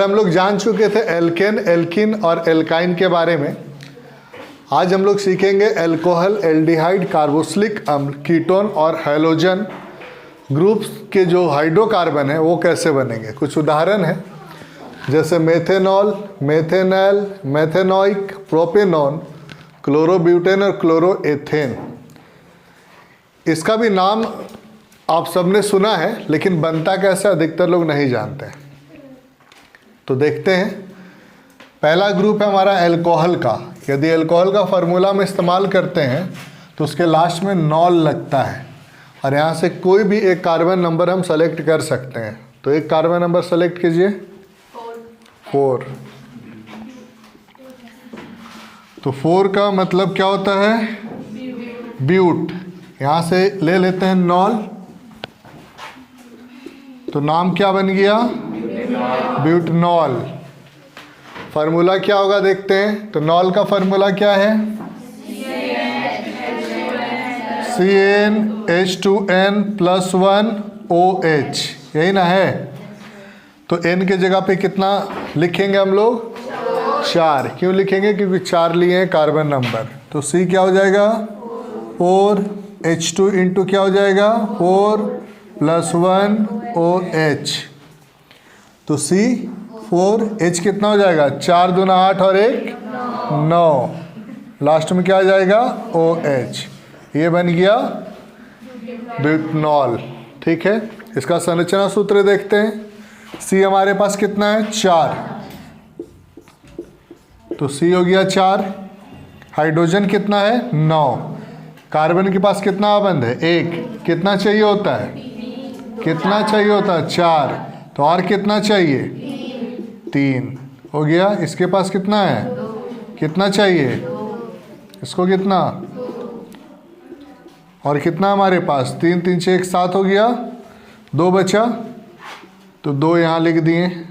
हम लोग जान चुके थे एल्केन, एल्कीन और एल्काइन के बारे में। आज हम लोग सीखेंगे एल्कोहल, एल्डिहाइड, कार्बोक्सिलिक अम्ल, कीटोन और हैलोजन ग्रुप्स के जो हाइड्रोकार्बन है वो कैसे बनेंगे। कुछ उदाहरण है जैसे methanol, methanol, methanoic, propanone, chlorobutane और क्लोरोएथेन। इसका भी नाम आप सबने सुना है, लेकिन बनता कैसे अधिकतर लोग नहीं जानते हैं। तो देखते हैं। पहला ग्रुप है हमारा एल्कोहल का। यदि एल्कोहल का फार्मूला में इस्तेमाल करते हैं तो उसके लास्ट में नॉल लगता है और यहाँ से कोई भी एक कार्बन नंबर हम सेलेक्ट कर सकते हैं। तो एक कार्बन नंबर सेलेक्ट कीजिए, 4। तो 4 का मतलब क्या होता है? ब्यूट। यहाँ से ले लेते हैं नॉल, तो नाम क्या बन गया? ब्यूटनॉल। फार्मूला क्या होगा देखते हैं। तो नॉल का फार्मूला क्या है? CnH2n+1OH, यही ना है। तो n के जगह पे कितना लिखेंगे हम लोग? 4। क्यों लिखेंगे? क्योंकि 4 लिए हैं कार्बन नंबर। तो C क्या हो जाएगा? 4। H2 इंटू क्या हो जाएगा? 4+1OH। तो C4H कितना हो जाएगा? 4 दूना 8 और 1 9। लास्ट में क्या आ जाएगा? OH। ये बन गया ब्यूटनॉल। ठीक है, इसका संरचना सूत्र देखते हैं। C हमारे पास कितना है? 4। तो C हो गया 4। हाइड्रोजन कितना है? 9। कार्बन के पास कितना आबंध है? 1। कितना चाहिए होता है? कितना चाहिए होता है? 4। तो और कितना चाहिए? 3 हो गया। इसके पास कितना है? कितना चाहिए? इसको कितना? और कितना हमारे पास? 3 3 6 1 7 हो गया। 2 बचा, तो 2 यहाँ लिख दिए।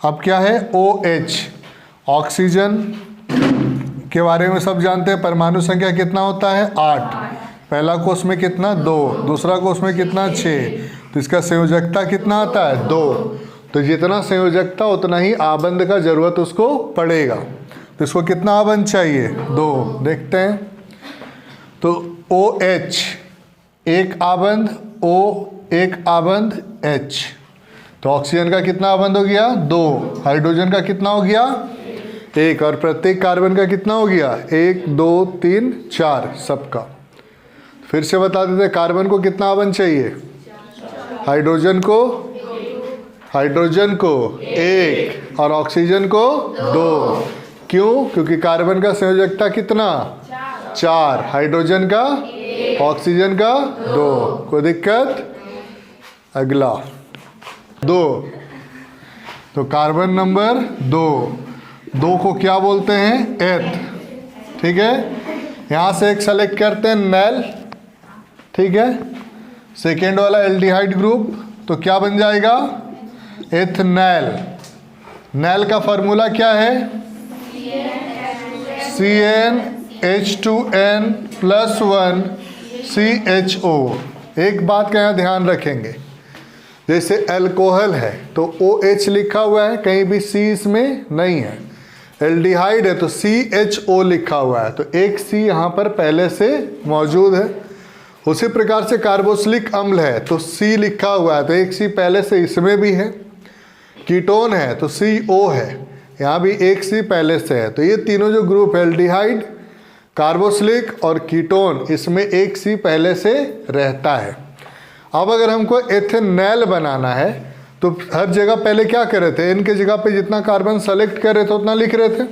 अब क्या है? OH। ऑक्सीजन के बारे में सब जानते हैं। परमाणु संख्या कितना होता है? 8। पहला कोष में कितना? 2। दूसरा कोष में कितना? 6। तो इसका संयोजकता कितना आता है? 2। तो जितना संयोजकता उतना ही आबंध का जरूरत उसको पड़ेगा। तो इसको कितना आबंध चाहिए? 2। देखते हैं। तो OH 1 आबंध, O 1 आबंध, H। तो ऑक्सीजन का कितना आबंध हो गया? 2। हाइड्रोजन का कितना हो गया? 1। और प्रत्येक कार्बन का कितना हो गया? 1 2 3 4 सबका। फिर से बता देते, कार्बन को कितना आबंध चाहिए? हाइड्रोजन को 1 और ऑक्सीजन को 2। क्यों? क्योंकि कार्बन का संयोजकता कितना? 4। हाइड्रोजन का, ऑक्सीजन का 2। कोई दिक्कत? अगला 2। तो कार्बन नंबर 2 को क्या बोलते हैं? एथ। ठीक है, यहाँ से एक सेलेक्ट करते हैं, नैल। ठीक है, सेकेंड वाला एल्डिहाइड ग्रुप, तो क्या बन जाएगा? एथनैल। नैल का फॉर्मूला क्या है? CnH2n+1CHO। एक बात का यहाँ ध्यान रखेंगे, जैसे अल्कोहल है तो OH लिखा हुआ है, कहीं भी C इसमें नहीं है। एल्डिहाइड है तो CHO लिखा हुआ है, तो एक C यहाँ पर पहले से मौजूद है। उसी प्रकार से कार्बोक्सिलिक अम्ल है तो C लिखा हुआ है, तो एक C पहले से इसमें भी है। कीटोन है तो CO है, यहाँ भी एक C पहले से है। तो ये तीनों जो ग्रुप है, एल्डिहाइड, कार्बोक्सिलिक और कीटोन, इसमें एक C पहले से रहता है। अब अगर हमको एथेनॉल बनाना है तो हर जगह पहले क्या कर रहे थे? N के जगह पे जितना कार्बन सेलेक्ट कर रहे थे उतना लिख रहे थे,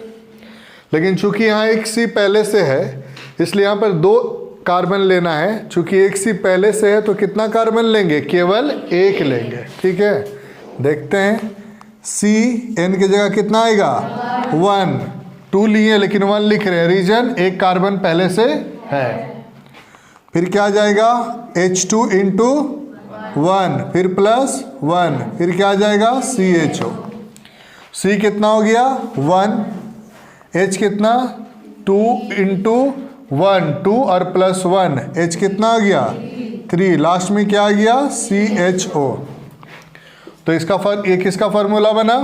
लेकिन चूंकि यहाँ एक C पहले से है इसलिए यहाँ पर 2 कार्बन लेना है। चूंकि एक C पहले से है तो कितना कार्बन लेंगे? केवल 1 लेंगे। ठीक है, देखते हैं। C N की जगह कितना आएगा? 1। 2 लिए लेकिन 1 लिख रहे हैं, रीजन एक कार्बन पहले से है। फिर क्या आ जाएगा? H2 इंटू 1, फिर +1, फिर क्या आ जाएगा? CHO। C कितना हो गया? 1। H कितना? 2 इंटू 1, 2 और +1, H कितना आ गया? 3। लास्ट में क्या आ गया? CHO। तो इसका ये किसका फार्मूला बना?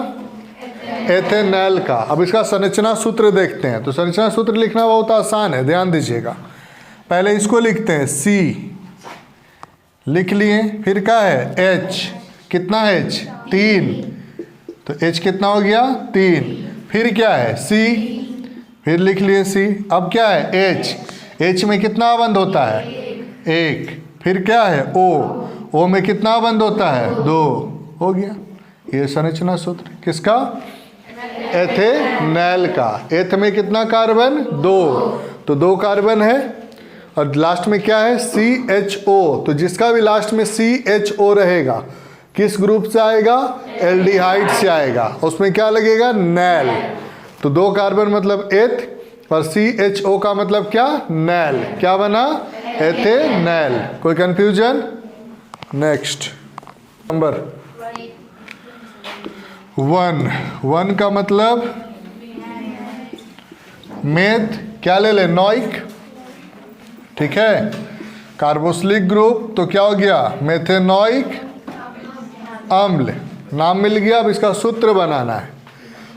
एथेनॉल का। अब इसका संरचना सूत्र देखते हैं। तो संरचना सूत्र लिखना बहुत आसान है, ध्यान दीजिएगा। पहले इसको लिखते हैं, C लिख लिए, फिर क्या है H, कितना H 3, तो H कितना हो गया 3, फिर क्या है C, फिर लिख लिए C। अब क्या है H में कितना बंद होता है 1, फिर क्या है O में कितना बंद होता है 2, हो गया। ये संरचना सूत्र किसका, एथेनॉल का। एथ में कितना कार्बन 2, तो 2 कार्बन है, और लास्ट में क्या है CHO। तो जिसका भी लास्ट में CHO रहेगा किस ग्रुप से आएगा, एल्डिहाइड से आएगा, उसमें क्या लगेगा नैल। तो 2 कार्बन मतलब एथ, और CHO का मतलब क्या नैल, क्या बना एथेनॉल। कोई कंफ्यूजन? नेक्स्ट नंबर 1 का मतलब मेथ, क्या ले ले नॉइक, ठीक है। कार्बोक्सिलिक ग्रुप, तो क्या हो गया मेथेनॉइक अम्ल, नाम मिल गया। अब इसका सूत्र बनाना है।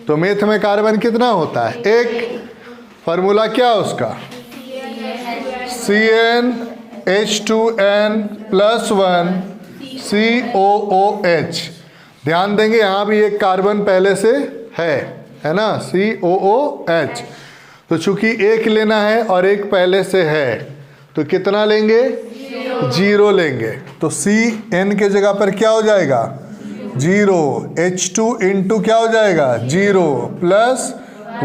तो मेथ में कार्बन कितना होता है 1, फार्मूला क्या है उसका CnH2n+1 COOH। ध्यान देंगे यहाँ भी एक कार्बन पहले से है ना, COOH। तो चूंकि एक लेना है और एक पहले से है, तो कितना लेंगे 0 लेंगे। तो CN के जगह पर क्या हो जाएगा 0, H2 इंटू क्या हो जाएगा 0 +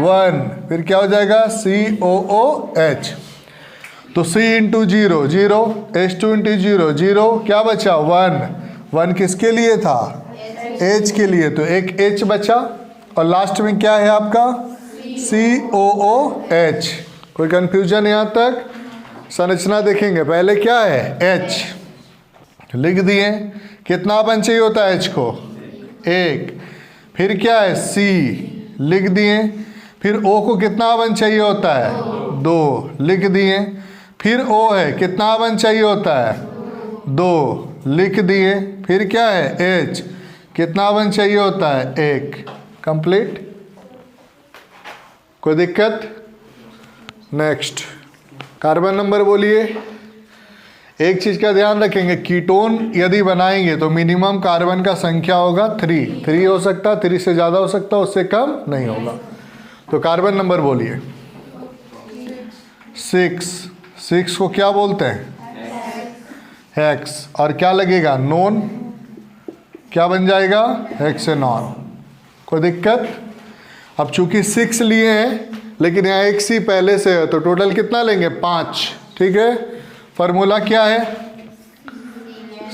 1, फिर क्या हो जाएगा COOH। तो C इंटू 0 0, H2 इंटू 0 0, क्या बचा 1 किसके लिए था H के लिए, तो एक H बचा, और लास्ट में क्या है आपका COOH। कोई कंफ्यूजन यहाँ तक? संरचना देखेंगे। पहले क्या है H, लिख दिए, कितना बन चाहिए होता है H को 1, फिर क्या है C लिख दिए, फिर O को कितना बन चाहिए होता है 2 लिख दिए, फिर O है कितना बन चाहिए होता है 2 लिख दिए, फिर क्या है H कितना बन चाहिए होता है 1, कंप्लीट। कोई दिक्कत? नेक्स्ट कार्बन नंबर बोलिए। एक चीज का ध्यान रखेंगे, कीटोन यदि बनाएंगे तो मिनिमम कार्बन का संख्या होगा 3 हो सकता, 3 से ज्यादा हो सकता, उससे कम नहीं होगा। तो कार्बन नंबर बोलिए 6 को क्या बोलते हैं हेक्स, और क्या लगेगा नॉन, क्या बन जाएगा हेक्सेनॉन। कोई दिक्कत? अब चूंकि 6 लिए हैं लेकिन यहाँ एक सी पहले से है, तो टोटल कितना लेंगे 5, ठीक है। फार्मूला क्या है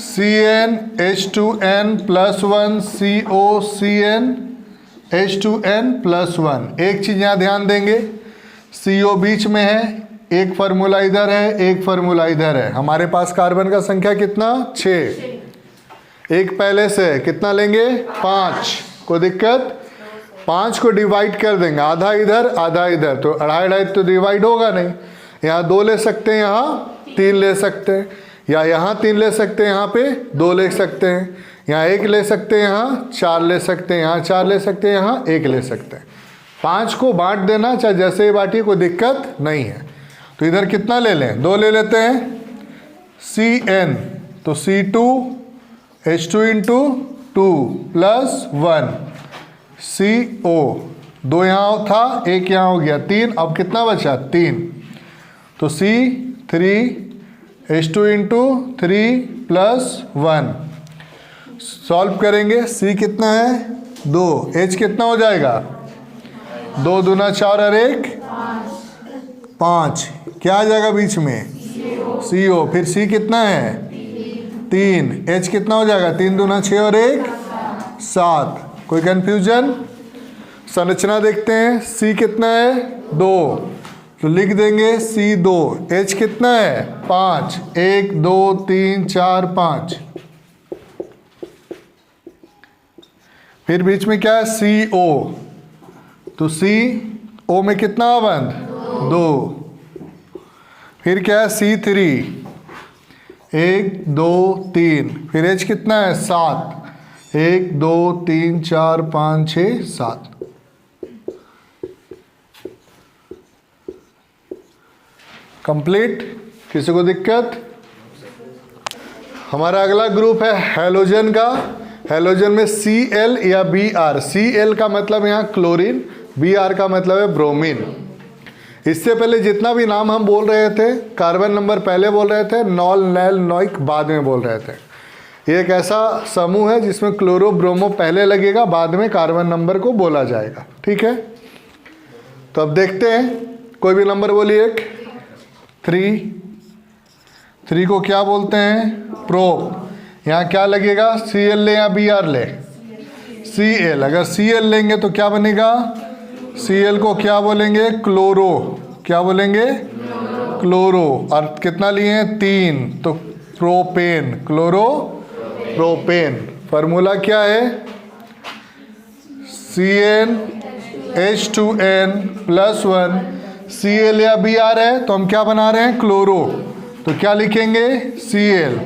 CnH2n+1 COCnH2n+1। एक चीज यहाँ ध्यान देंगे, CO बीच में है, एक फार्मूला इधर है, एक फार्मूला इधर है। हमारे पास कार्बन का संख्या कितना 6, एक पहले से कितना लेंगे 5। कोई दिक्कत? 5 को डिवाइड कर देंगे, आधा इधर आधा इधर, तो 2.5 तो डिवाइड होगा नहीं। यहाँ 2 ले सकते हैं, यहाँ 3 ले सकते हैं, या यहाँ 3 ले सकते हैं, यहाँ पे 2 ले सकते हैं, यहाँ 1 ले सकते हैं, यहाँ 4 ले सकते हैं, यहाँ 4 ले सकते हैं, यहाँ 1 ले सकते हैं। 5 को बांट देना, चाहे जैसे ही बांटिए, कोई दिक्कत नहीं है। तो इधर कितना ले लें 2 ले लेते हैं CN, तो C2H2 इंटू 2 + 1 CO, 2 यहाँ था, 1 यहाँ हो गया 3, अब कितना बचा 3, तो C3H2 इंटू 3 + 1। सॉल्व करेंगे, C कितना है 2, H कितना हो जाएगा 2 दूना 4 और 1 5, क्या आ जाएगा बीच में CO, फिर C कितना है 3, H कितना हो जाएगा 3 दूना 6 और 1 7। कोई कंफ्यूजन? संरचना देखते हैं, C कितना है 2, तो लिख देंगे C2, H कितना है 5, 1 2 3 4 5, फिर बीच में क्या है CO, तो CO में कितना बंद 2, फिर क्या है C3, 1 2 3, फिर H कितना है 7, 1 2 3 4 5 6 7। कंप्लीट, किसी को दिक्कत? हमारा अगला ग्रुप है हैलोजन का। हैलोजन में Cl या Br। Cl का मतलब यहाँ क्लोरीन, Br का मतलब है ब्रोमीन। इससे पहले जितना भी नाम हम बोल रहे थे, कार्बन नंबर पहले बोल रहे थे, नॉल, नैल, नॉइक बाद में बोल रहे थे। ये एक ऐसा समूह है जिसमें क्लोरो ब्रोमो पहले लगेगा, बाद में कार्बन नंबर को बोला जाएगा। ठीक है, तो अब देखते हैं, कोई भी नंबर बोलिए। 3 को क्या बोलते हैं? प्रोप। यहाँ क्या लगेगा? Cl ले या Br ले? Cl। अगर Cl लेंगे तो क्या बनेगा? Cl को क्या बोलेंगे? क्लोरो। क्या बोलेंगे? क्लोरो। और कितना लिए हैं? 3, तो प्रोपेन, क्लोरो प्रोपेन। फॉर्मूला क्या है? CnH2n+1। Cl या Br है तो हम क्या बना रहे हैं? क्लोरो। तो क्या लिखेंगे? Cl।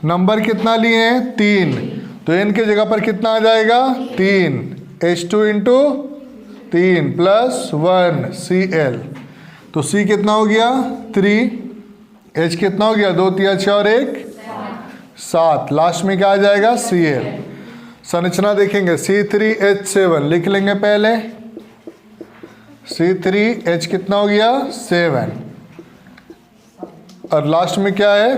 नंबर कितना लिए हैं? 3, तो n की जगह पर कितना आ जाएगा? 3, H2 इंटू 3 + 1 Cl। तो C कितना हो गया? 3, H कितना हो गया? 2 3 6 और 1 7। लास्ट में क्या आ जाएगा? Cl। संरचना देखेंगे, C3H7 लिख लेंगे पहले। C3H कितना हो गया? 7। और लास्ट में क्या है?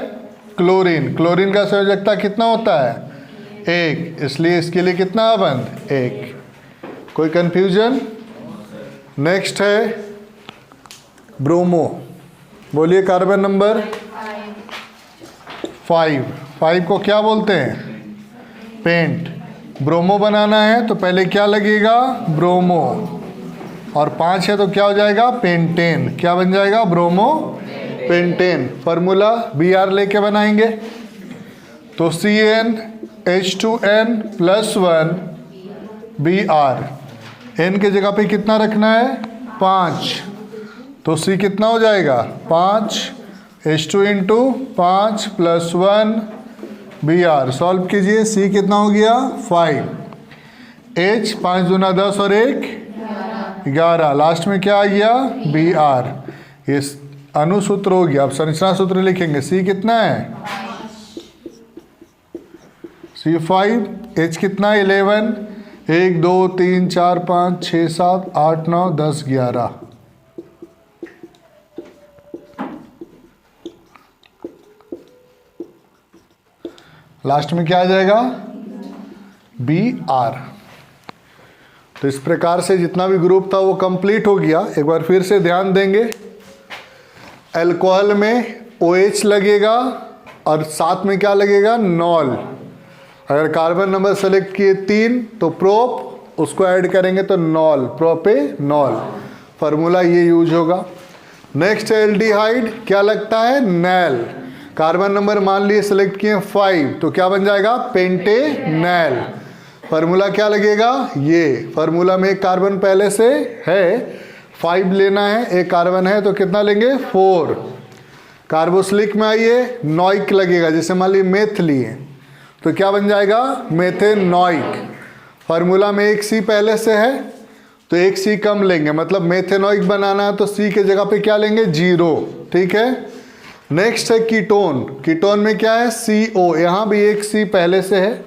क्लोरीन। क्लोरीन का संयोजकता कितना होता है? 1, इसलिए इसके लिए कितना बंद? 1। कोई कंफ्यूजन? नेक्स्ट है ब्रोमो। बोलिए कार्बन नंबर 5। 5 को क्या बोलते हैं? पेंट। ब्रोमो बनाना है तो पहले क्या लगेगा? ब्रोमो। और 5 है तो क्या हो जाएगा? पेंटेन। क्या बन जाएगा? Bromo pentane. फॉर्मूला Br लेके बनाएंगे तो CnH2n+1 Br। n के जगह पे कितना रखना है? 5, तो C कितना हो जाएगा? 5 H2 इंटू 5 + 1 Br। सॉल्व कीजिए, C कितना हो गया? 5, H 5 दूना 10 और 1 11। लास्ट में क्या आ गया? Br। ये अनुसूत्र हो गया। अब संरचना सूत्र लिखेंगे। C कितना है? C5, H कितना? 11, 1 2 3 4 5 6 7 8 9 10 11। लास्ट में क्या आ जाएगा? Br। तो इस प्रकार से जितना भी ग्रुप था वो कंप्लीट हो गया। एक बार फिर से ध्यान देंगे, अल्कोहल में OH लगेगा और साथ में क्या लगेगा? नॉल। अगर कार्बन नंबर सेलेक्ट किए 3 तो प्रोप, उसको ऐड करेंगे तो नॉल, प्रोपेनॉल। फार्मूला ये यूज होगा। नेक्स्ट है एल्डिहाइड। क्या लगता है? नैल। कार्बन नंबर मान लिए सेलेक्ट किए 5 तो क्या बन जाएगा? पेंटेनैल। फार्मूला क्या लगेगा? ये फार्मूला में एक कार्बन पहले से है, 5 लेना है, एक कार्बन है तो कितना लेंगे? 4। कार्बोक्सिलिक में आइए, नॉइक लगेगा। जैसे मान लीजिए मेथ लिए तो क्या बन जाएगा? मेथेनॉइक। फार्मूला में एक C पहले से है तो एक C कम लेंगे, मतलब मेथेनॉइक बनाना है तो C के जगह पे क्या लेंगे? 0। ठीक है। नेक्स्ट है कीटोन। कीटोन में क्या है? CO। यहाँ भी एक C पहले से है।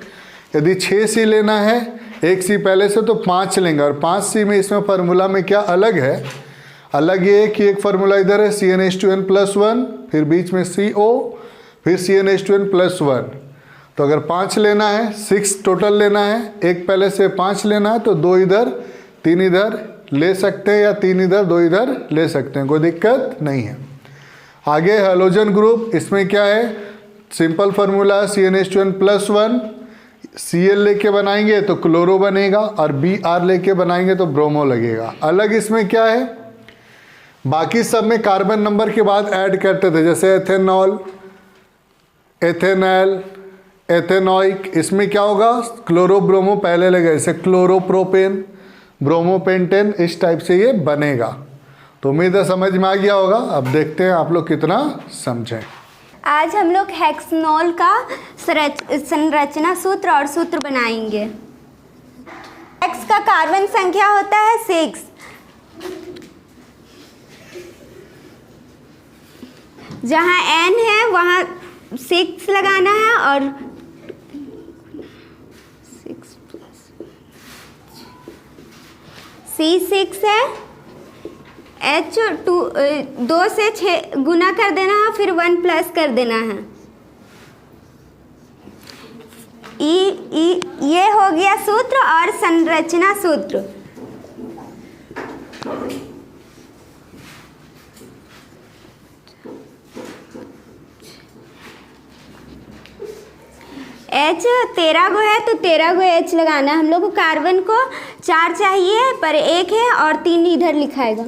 यदि 6 C लेना है, एक C पहले से तो 5 लेंगे। और 5 C में इसमें फार्मूला में क्या अलग है? अलग ये है कि एक फार्मूला इधर है CnH2n+1, फिर बीच में CO, फिर CnH2n+1। तो अगर 5 लेना है, 6 टोटल लेना है, एक पहले से 5 लेना है तो 2 इधर 3 इधर ले सकते हैं, या 3 इधर 2 इधर ले सकते हैं, कोई दिक्कत नहीं है। आगे हैलोजन ग्रुप, इसमें क्या है? सिंपल फार्मूला है CnH2n+1। Cl लेके बनाएंगे तो क्लोरो बनेगा, और Br लेके बनाएंगे तो ब्रोमो लगेगा। अलग इसमें क्या है? बाकी सब में कार्बन नंबर के बाद ऐड करते थे, जैसे एथेनॉल, एथेनॉल, एथेनॉइक। इसमें क्या होगा? क्लोरो ब्रोमो पहले लगेगा, जैसे क्लोरोप्रोपेन, ब्रोमोपेंटेन, इस टाइप से ये बनेगा। तो उम्मीद है समझ में आ गया होगा। अब देखते हैं आप लोग कितना समझें। आज हम लोग हेक्सनॉल का संरचना सूत्र और सूत्र बनाएंगे। हेक्स का कार्बन संख्या होता है 6। जहाँ N है वहाँ 6 लगाना है और 6 है, H 2 से 6 गुना कर देना है, फिर 1 प्लस कर देना है। ये हो गया सूत्र और संरचना सूत्र। H 13 गो है तो 13 गो H लगाना है। हम लोग को कार्बन को 4 चाहिए पर 1 है और 3 इधर लिखाएगा।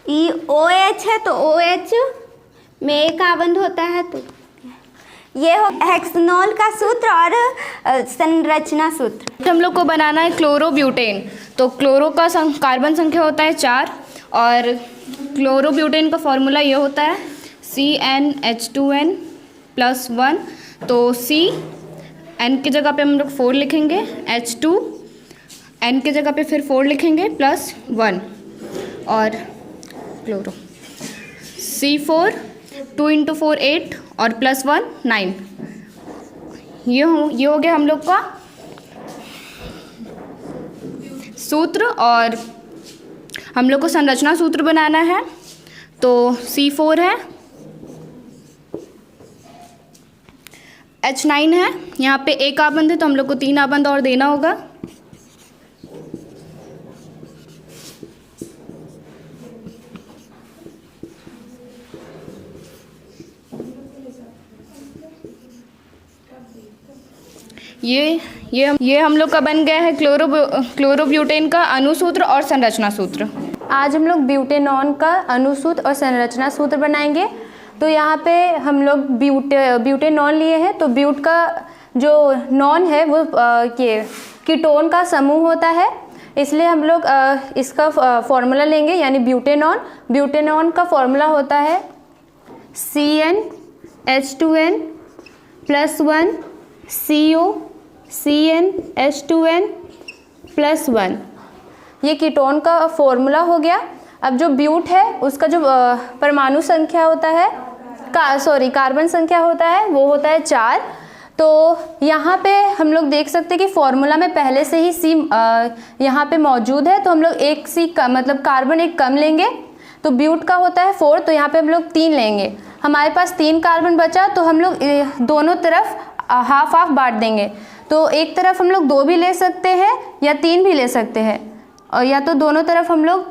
ई OH है तो OH में एक आबंध होता है, तो ये हो हेक्सनॉल का सूत्र और संरचना सूत्र। हम लोग को बनाना है क्लोरोब्यूटेन। तो क्लोरो का कार्बन संख्या होता है 4 और क्लोरोब्यूटेन का फॉर्मूला ये होता है CnH2n+1। तो C N की जगह पे हम लोग 4 लिखेंगे, H2 N की जगह पे फिर 4 लिखेंगे +1 और क्लोरो C4 2 × 4 8 और +1 9। ये हो गया हम लोग का सूत्र। और हम लोग को संरचना सूत्र बनाना है। तो C4 है, H9 है, यहाँ पे एक आबंध है तो हम लोग को 3 आबंध और देना होगा। ये हम लोग का बन गया है क्लोरोब्यूटेन का अणुसूत्र और संरचना सूत्र। आज हम लोग ब्यूटेनॉन का अणुसूत्र और संरचना सूत्र बनाएंगे। तो यहाँ पे हम लोग ब्यूटेनॉन लिए हैं। तो ब्यूट का जो नॉन है वो ये कीटोन का समूह होता है, इसलिए हम लोग इसका फॉर्मूला लेंगे, यानी ब्यूटेनॉन का फॉर्मूला होता है CnH2n+1 CO CnH2n+1। ये कीटोन का फॉर्मूला हो गया। अब जो ब्यूट है उसका जो परमाणु संख्या होता है कार्बन संख्या होता है वो होता है 4। तो यहाँ पे हम लोग देख सकते हैं कि फॉर्मूला में पहले से ही C यहाँ पे मौजूद है, तो हम लोग एक C का मतलब कार्बन एक कम लेंगे। तो ब्यूट का होता है 4, तो यहाँ पे हम लोग 3 लेंगे। हमारे पास 3 कार्बन बचा तो हम लोग दोनों तरफ हाफ बांट देंगे। तो एक तरफ हम लोग 2 भी ले सकते हैं या 3 भी ले सकते हैं, और या तो दोनों तरफ हम लोग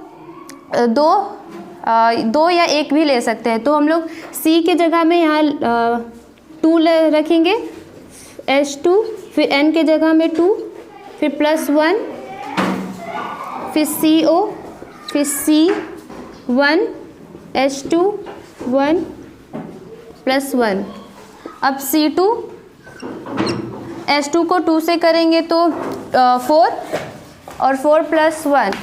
2 या 1 भी ले सकते हैं। तो हम लोग C के जगह में यहाँ 2 रखेंगे, H2, फिर N के जगह में 2, फिर +1, फिर CO, फिर C1, H2 1 +1। अब C2 H2 को 2 से करेंगे तो 4 और 4 +1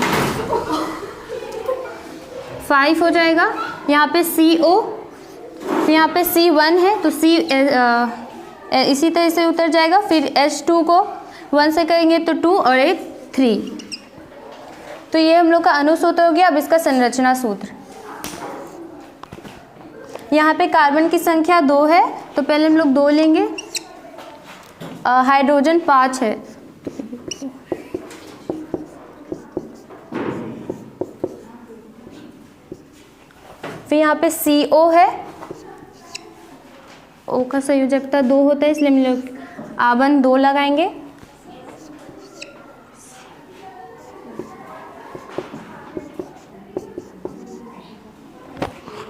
5 हो जाएगा। यहाँ पे CO, यहाँ पे C1 है तो C इसी तरह से उतर जाएगा। फिर H2 को 1 से करेंगे तो 2 और एक 3। तो ये हम लोग का अणुसूत्र हो गया। अब इसका संरचना सूत्र, यहाँ पे कार्बन की संख्या 2 है तो पहले हम लोग 2 लेंगे। हाइड्रोजन 5 है, फिर यहाँ पे CO है, O का संयोजकता 2 होता है इसलिए हम लोग आबंध 2 लगाएंगे।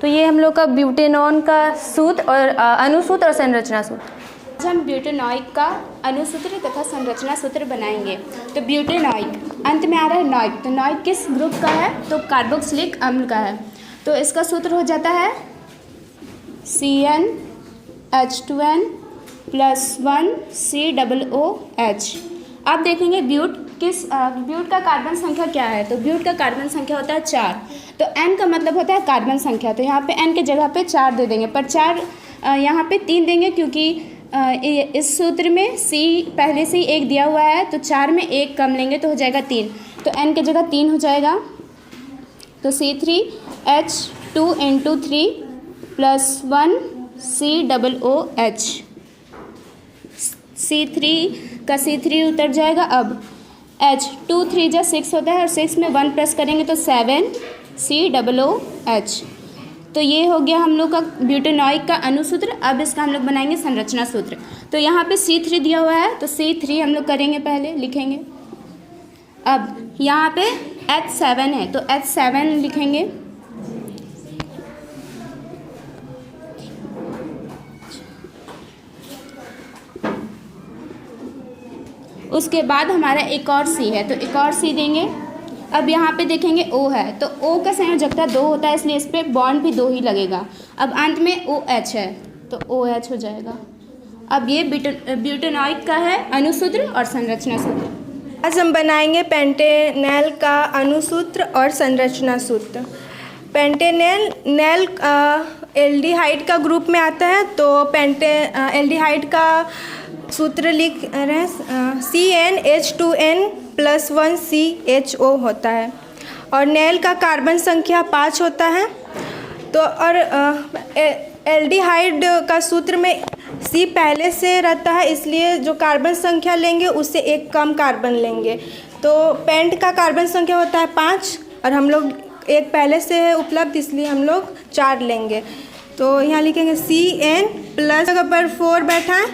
तो ये हम लोग का ब्यूटेनॉन का सूत्र और अणुसूत्र और संरचना सूत्र। आज हम ब्यूटेनॉइक का अणुसूत्र तथा संरचना सूत्र बनाएंगे। तो ब्यूटेनॉइक अंत में आ रहा है नॉइक। तो नॉइक किस ग्रुप का है? तो कार्बोक्सिलिक अम्ल का है। तो इसका सूत्र हो जाता है CnH2n+1 COOH। अब देखेंगे ब्यूट किस ब्यूट का कार्बन संख्या क्या है, तो ब्यूट का कार्बन संख्या होता है 4। तो n का मतलब होता है कार्बन संख्या, तो यहाँ पे n के जगह पे 4 दे देंगे, पर 4 यहाँ पे 3 देंगे क्योंकि इस सूत्र में C पहले से ही 1 दिया हुआ है, तो 4 में 1 कम लेंगे तो हो जाएगा 3, तो n के जगह 3 हो जाएगा। तो C3H2 × 3 + 1 COOH, C3 का C3 उतर जाएगा। अब H 2 3 जा 6 होता है और 6 में 1 प्लस करेंगे तो 7 COOH। तो ये हो गया हम लोग का ब्यूटेनॉइक का अणुसूत्र। अब इसका हम लोग बनाएंगे संरचना सूत्र। तो यहाँ पे C3 दिया हुआ है, तो C3 हम लोग करेंगे, पहले लिखेंगे। अब यहाँ पे H7 है, तो H7 लिखेंगे। उसके बाद हमारा एक और C है, तो एक और C देंगे। अब यहाँ पे देखेंगे O है, तो O का संयोजकता 2 होता है, इसलिए इस पर बॉन्ड भी 2 ही लगेगा। अब अंत में OH है, तो OH हो जाएगा। अब ये ब्यूटेनॉइक का है अणुसूत्र और संरचना सूत्र। आज हम बनाएंगे पेंटेनेल का अणुसूत्र और संरचना सूत्र। पेंटेनेल एल्डिहाइड का ग्रुप में आता है, तो एल्डिहाइड का सूत्र लिख रहे हैं CnH2n + 1 CHO होता है, और नेल का कार्बन संख्या 5 होता है। तो और एल्डिहाइड का सूत्र में C पहले से रहता है, इसलिए जो कार्बन संख्या लेंगे उससे एक कम कार्बन लेंगे। तो पेंट का कार्बन संख्या होता है 5 और हम लोग एक पहले से है उपलब्ध, इसलिए हम लोग 4 लेंगे। तो यहाँ लिखेंगे Cn प्लस जगह पर 4 बैठा है,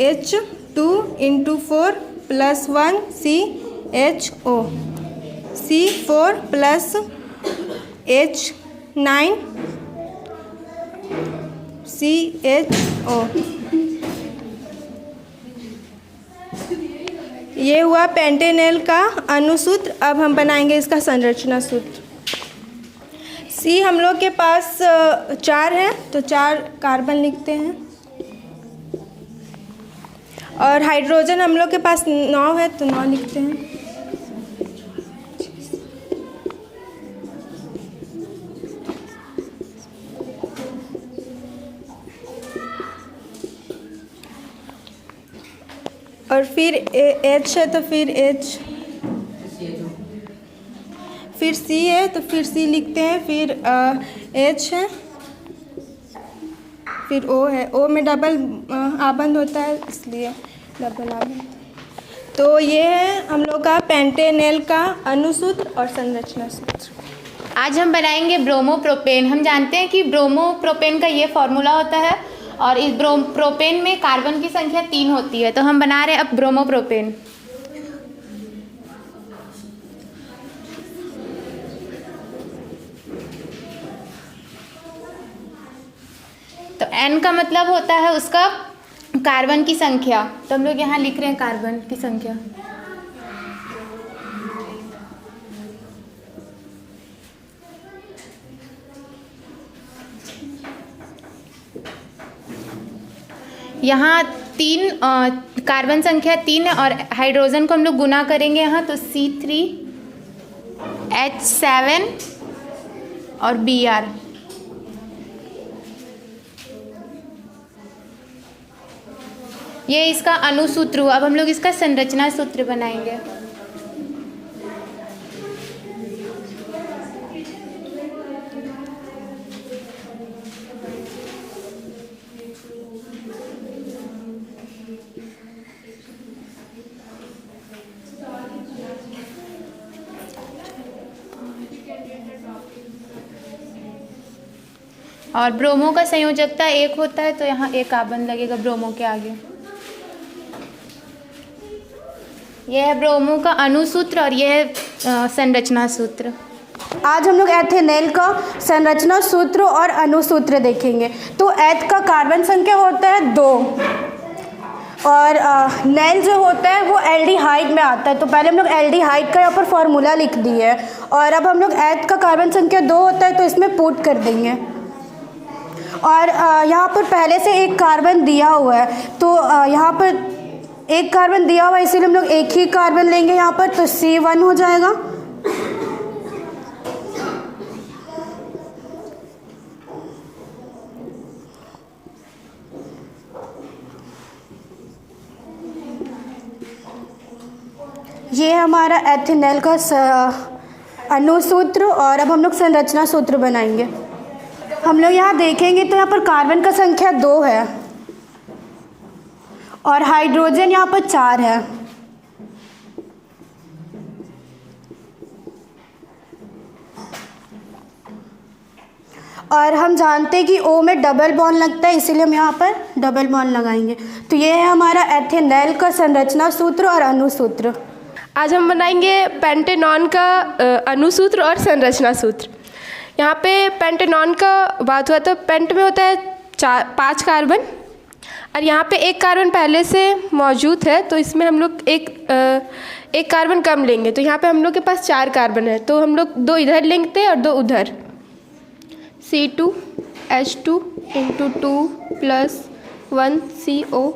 H2 × 4 + 1 CHO, C4 + H9 CHO। ये हुआ पेंटेनेल का अणुसूत्र। अब हम बनाएंगे इसका संरचना सूत्र। C हम लोग के पास 4 है, तो 4 कार्बन लिखते हैं, और हाइड्रोजन हम लोग के पास 9 है, तो 9 लिखते हैं। और फिर H है, तो फिर H, फिर C है, तो फिर C लिखते हैं, फिर H है, फिर O है। O में डबल आबंध होता है, इसलिए डबल आबंध। तो ये है हम लोग का पेंटेनेल का अणुसूत्र और संरचना सूत्र। आज हम बनाएंगे ब्रोमोप्रोपेन। हम जानते हैं कि ब्रोमोप्रोपेन का ये फॉर्मूला होता है, और इस प्रोपेन में कार्बन की संख्या 3 होती है। तो हम बना रहे हैं अब ब्रोमोप्रोपेन। तो N का मतलब होता है उसका कार्बन की संख्या, तो हम लोग यहाँ लिख रहे हैं कार्बन की संख्या। यहाँ 3 कार्बन संख्या 3 है, और हाइड्रोजन को हम लोग गुना करेंगे यहाँ, तो C3H7 और Br। ये इसका अणुसूत्र हुआ। अब हम लोग इसका संरचना सूत्र बनाएंगे। और ब्रोमो का संयोजकता 1 होता है, तो यहाँ 1 कार्बन लगेगा ब्रोमो के आगे। यह है ब्रोमो का अणुसूत्र और यह है संरचना सूत्र। आज हम लोग एथेनेल का संरचना सूत्र और अणुसूत्र देखेंगे। तो एथ का कार्बन संख्या होता है 2, और नेल जो होता है वो एल्डिहाइड में आता है। तो पहले हम लोग एल्डिहाइड का यहाँ पर फॉर्मूला लिख दिए है, और अब हम लोग एथ का कार्बन संख्या 2 होता है, तो इसमें पुट कर देंगे। और यहाँ पर पहले से 1 कार्बन दिया हुआ है, तो यहाँ पर एक कार्बन दिया हुआ है इसीलिए हम लोग एक ही कार्बन लेंगे यहाँ पर, तो C1 हो जाएगा। ये हमारा एथेनॉल का अणुसूत्र, और अब हम लोग संरचना सूत्र बनाएंगे। हम लोग यहाँ देखेंगे तो यहाँ पर कार्बन का संख्या 2 है और हाइड्रोजन यहाँ पर 4 है। और हम जानते हैं कि O में डबल बॉन्ड लगता है, इसीलिए हम यहाँ पर डबल बॉन्ड लगाएंगे। तो ये है हमारा एथेनॉल का संरचना सूत्र और अणुसूत्र। आज हम बनाएंगे पेंटेनॉन का अणुसूत्र और संरचना सूत्र। यहाँ पे पेंटेनॉन का बात हुआ तो पेंट में होता है 5 कार्बन, और यहाँ पे एक कार्बन पहले से मौजूद है, तो इसमें हम लोग एक कार्बन कम लेंगे। तो यहाँ पे हम लोग के पास 4 कार्बन है, तो हम लोग 2 इधर लेंगे और 2 उधर। C2H2 × 2 + 1 CO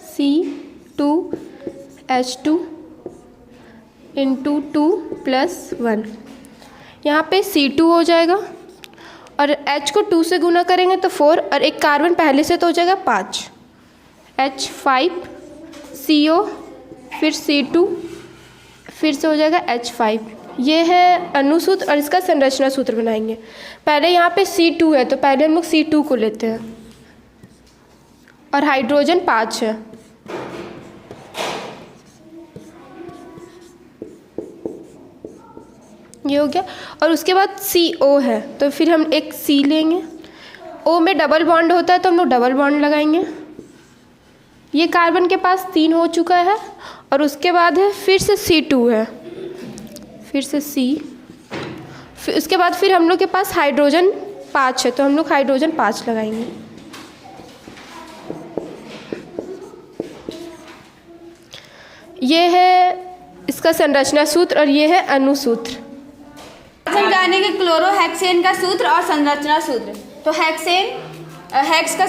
C2H2 × 2 + 1। यहाँ पे C2 हो जाएगा और H को 2 से गुना करेंगे तो 4, और एक कार्बन पहले से तो हो जाएगा 5। H5CO फिर C2 फिर से हो जाएगा H5। ये है अणुसूत्र और इसका संरचना सूत्र बनाएंगे। पहले यहाँ पे C2 है तो पहले हम लोग C2 को लेते हैं, और हाइड्रोजन 5 है। ये हो गया, और उसके बाद CO है तो फिर हम एक C लेंगे। O में डबल बॉन्ड होता है तो हम लोग डबल बॉन्ड लगाएंगे। ये कार्बन के पास 3 हो चुका है, और उसके बाद है फिर से C2 है, फिर से C, फिर उसके बाद फिर हम लोग के पास हाइड्रोजन 5 है तो हम लोग हाइड्रोजन 5 लगाएंगे। ये है इसका संरचना सूत्र और ये है अणुसूत्र। हम जानेंगे क्लोरोहेक्सेन का सूत्र और संरचना सूत्र। तो हेक्स का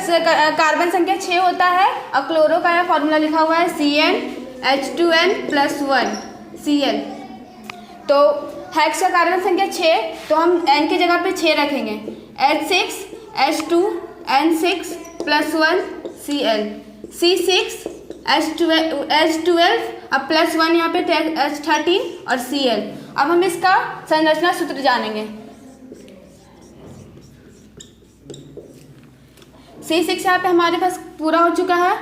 कार्बन संख्या 6 होता है, और क्लोरो का यह फॉर्मूला लिखा हुआ है CnH2n + 1 Cl। तो हेक्स का कार्बन संख्या 6, तो हम n की जगह पे 6 रखेंगे। H6H2N6 + 1 Cl C6H12 अब +1 यहाँ पे H13 और Cl। अब हम इसका संरचना सूत्र जानेंगे। C6 यहाँ पे हमारे पास पूरा हो चुका है।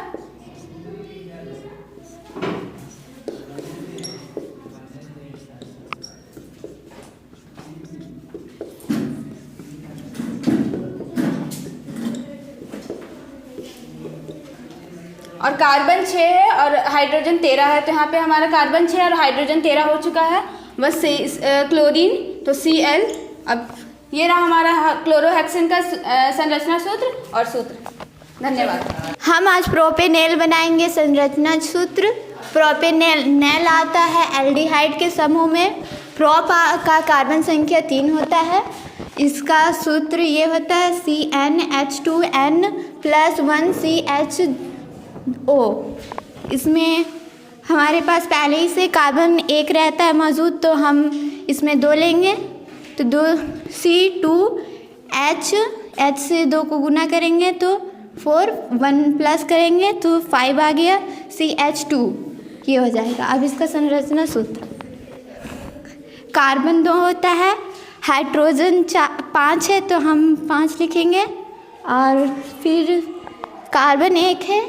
और कार्बन 6 है और हाइड्रोजन 13 है, तो यहाँ पे हमारा कार्बन 6 और हाइड्रोजन 13 हो चुका है। बस क्लोरीन तो Cl। अब ये रहा हमारा क्लोरोहेक्सेन का संरचना सूत्र और सूत्र। धन्यवाद। हम आज प्रोपेनेल बनाएंगे संरचना सूत्र। प्रोपेनेल आता है एल्डिहाइड के समूह में। प्रोप का कार्बन संख्या 3 होता है। इसका सूत्र ये होता है CnH2n + 1 CHO। इसमें हमारे पास पहले ही से कार्बन 1 रहता है मौजूद, तो हम इसमें 2 लेंगे। तो 2 C2H, H से 2 को गुना करेंगे तो 4, 1 प्लस करेंगे तो 5 आ गया, CH2 ये हो जाएगा। अब इसका संरचना सूत्र, कार्बन 2 होता है, हाइड्रोजन 5 है तो हम 5 लिखेंगे, और फिर कार्बन 1 है,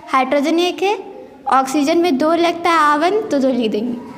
हाइड्रोजन 1 है, ऑक्सीजन में 2 लगता है आवन तो 2 लिख देंगे।